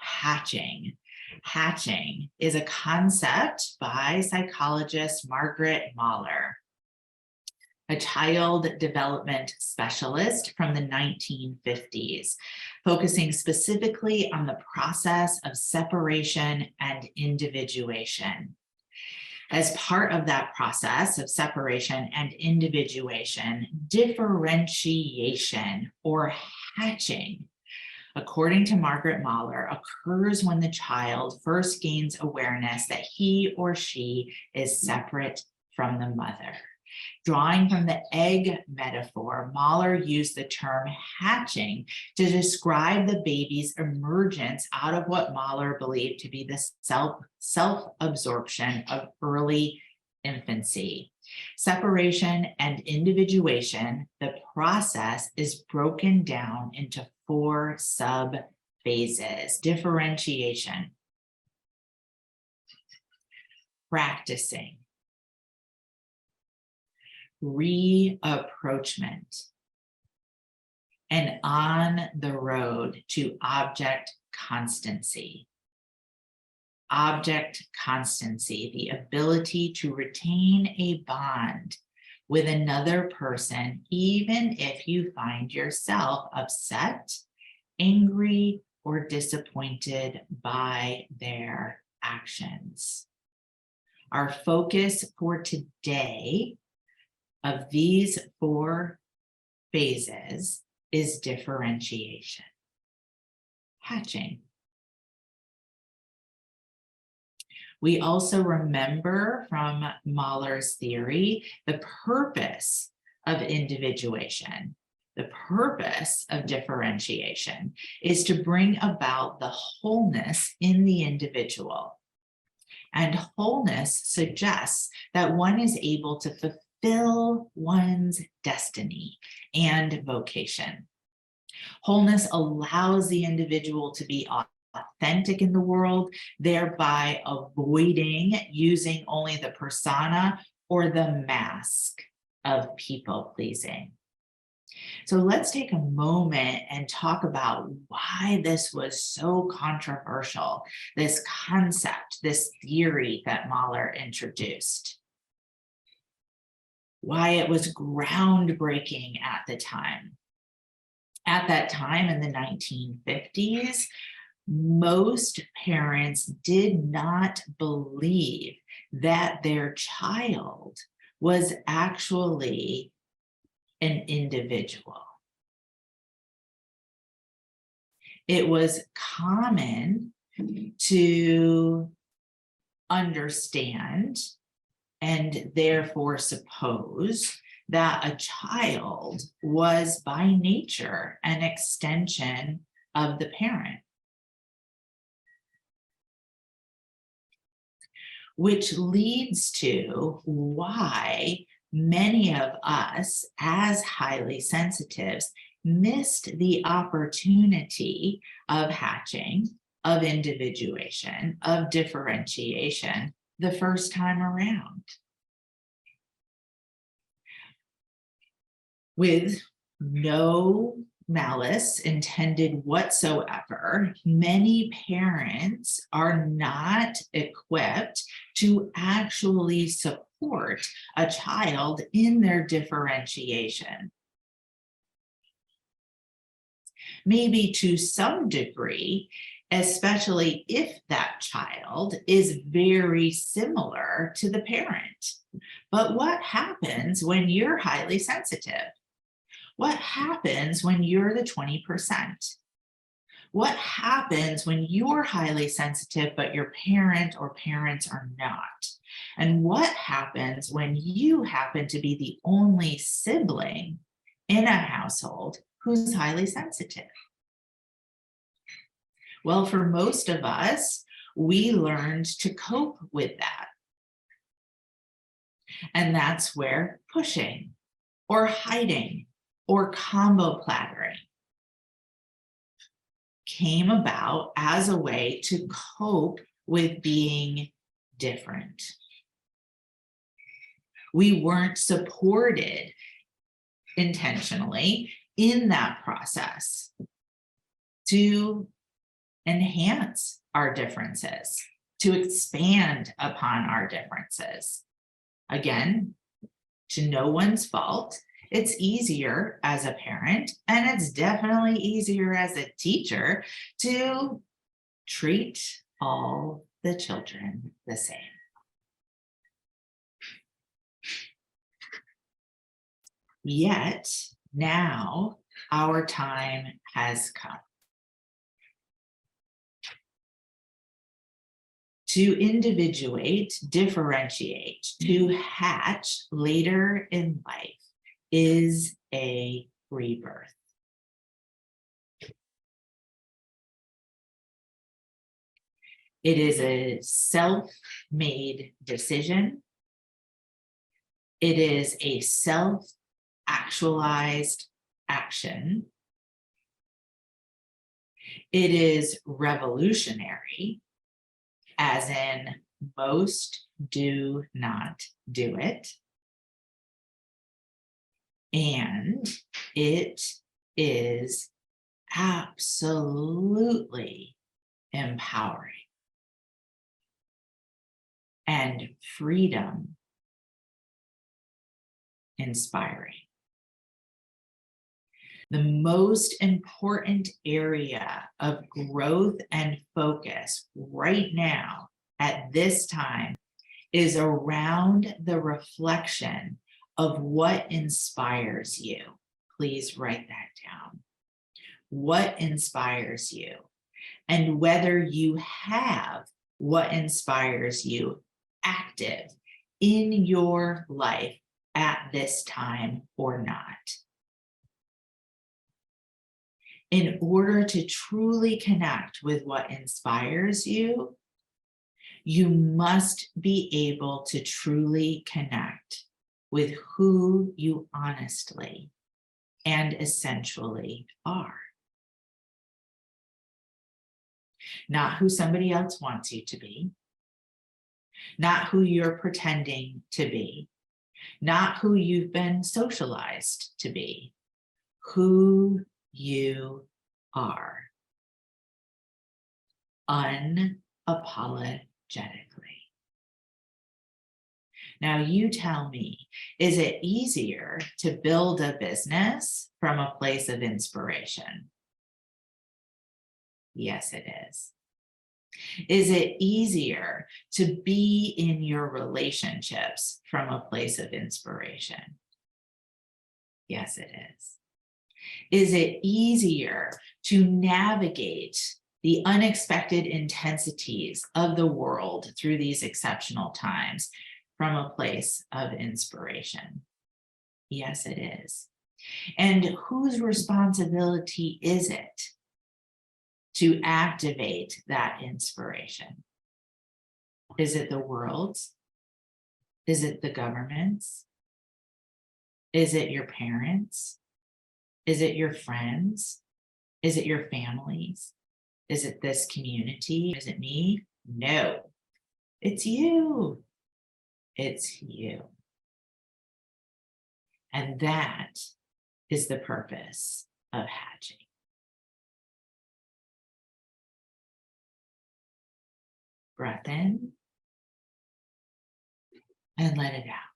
Hatching. Hatching is a concept by psychologist Margaret Mahler, a child development specialist from the 1950s, focusing specifically on the process of separation and individuation. As part of that process of separation and individuation, differentiation or hatching, according to Margaret Mahler, occurs when the child first gains awareness that he or she is separate from the mother. Drawing from the egg metaphor, Mahler used the term hatching to describe the baby's emergence out of what Mahler believed to be the self-absorption of early infancy. Separation and individuation, the process is broken down into 4 sub-phases. Differentiation, practicing, reapproachment, and on the road to object constancy. Object constancy, the ability to retain a bond with another person, even if you find yourself upset, angry, or disappointed by their actions. Our focus for today of these 4 phases is differentiation, hatching. We also remember from Mahler's theory the purpose of individuation. The purpose of differentiation is to bring about the wholeness in the individual. And wholeness suggests that one is able to fulfill one's destiny and vocation. Wholeness allows the individual to be authentic in the world, thereby avoiding using only the persona or the mask of people-pleasing. So let's take a moment and talk about why this was so controversial, this concept, this theory that Mahler introduced. Why it was groundbreaking at the time. At that time in the 1950s, most parents did not believe that their child was actually an individual. It was common to understand and therefore suppose that a child was by nature an extension of the parent, which leads to why many of us as highly sensitives missed the opportunity of hatching, of individuation, of differentiation the first time around. With no malice intended whatsoever, many parents are not equipped to actually support a child in their differentiation. Maybe to some degree, especially if that child is very similar to the parent. But what happens when you're highly sensitive? What happens when you're the 20%? What happens when you're highly sensitive, but your parent or parents are not? And what happens when you happen to be the only sibling in a household who's highly sensitive? Well, for most of us, we learned to cope with that. And that's where pushing or hiding or combo plattering came about as a way to cope with being different. We weren't supported intentionally in that process to enhance our differences, to expand upon our differences. Again, to no one's fault. It's easier as a parent, and it's definitely easier as a teacher to treat all the children the same. Yet now our time has come to individuate, differentiate, to hatch later in life is a rebirth. It is a self-made decision. It is a self-actualized action. It is revolutionary, as in most do not do it. And it is absolutely empowering and freedom inspiring. The most important area of growth and focus right now at this time is around the reflection of what inspires you. Please write that down. What inspires you, and whether you have what inspires you active in your life at this time or not. In order to truly connect with what inspires you, you must be able to truly connect with who you honestly and essentially are. Not who somebody else wants you to be, not who you're pretending to be, not who you've been socialized to be, who you are, unapologetically. Now you tell me, is it easier to build a business from a place of inspiration? Yes, it is. Is it easier to be in your relationships from a place of inspiration? Yes, it is. Is it easier to navigate the unexpected intensities of the world through these exceptional times from a place of inspiration? Yes, it is. And whose responsibility is it to activate that inspiration? Is it the world's? Is it the government's? Is it your parents? Is it your friends? Is it your families? Is it this community? Is it me? No, it's you. It's you. And that is the purpose of hatching. Breath in and let it out.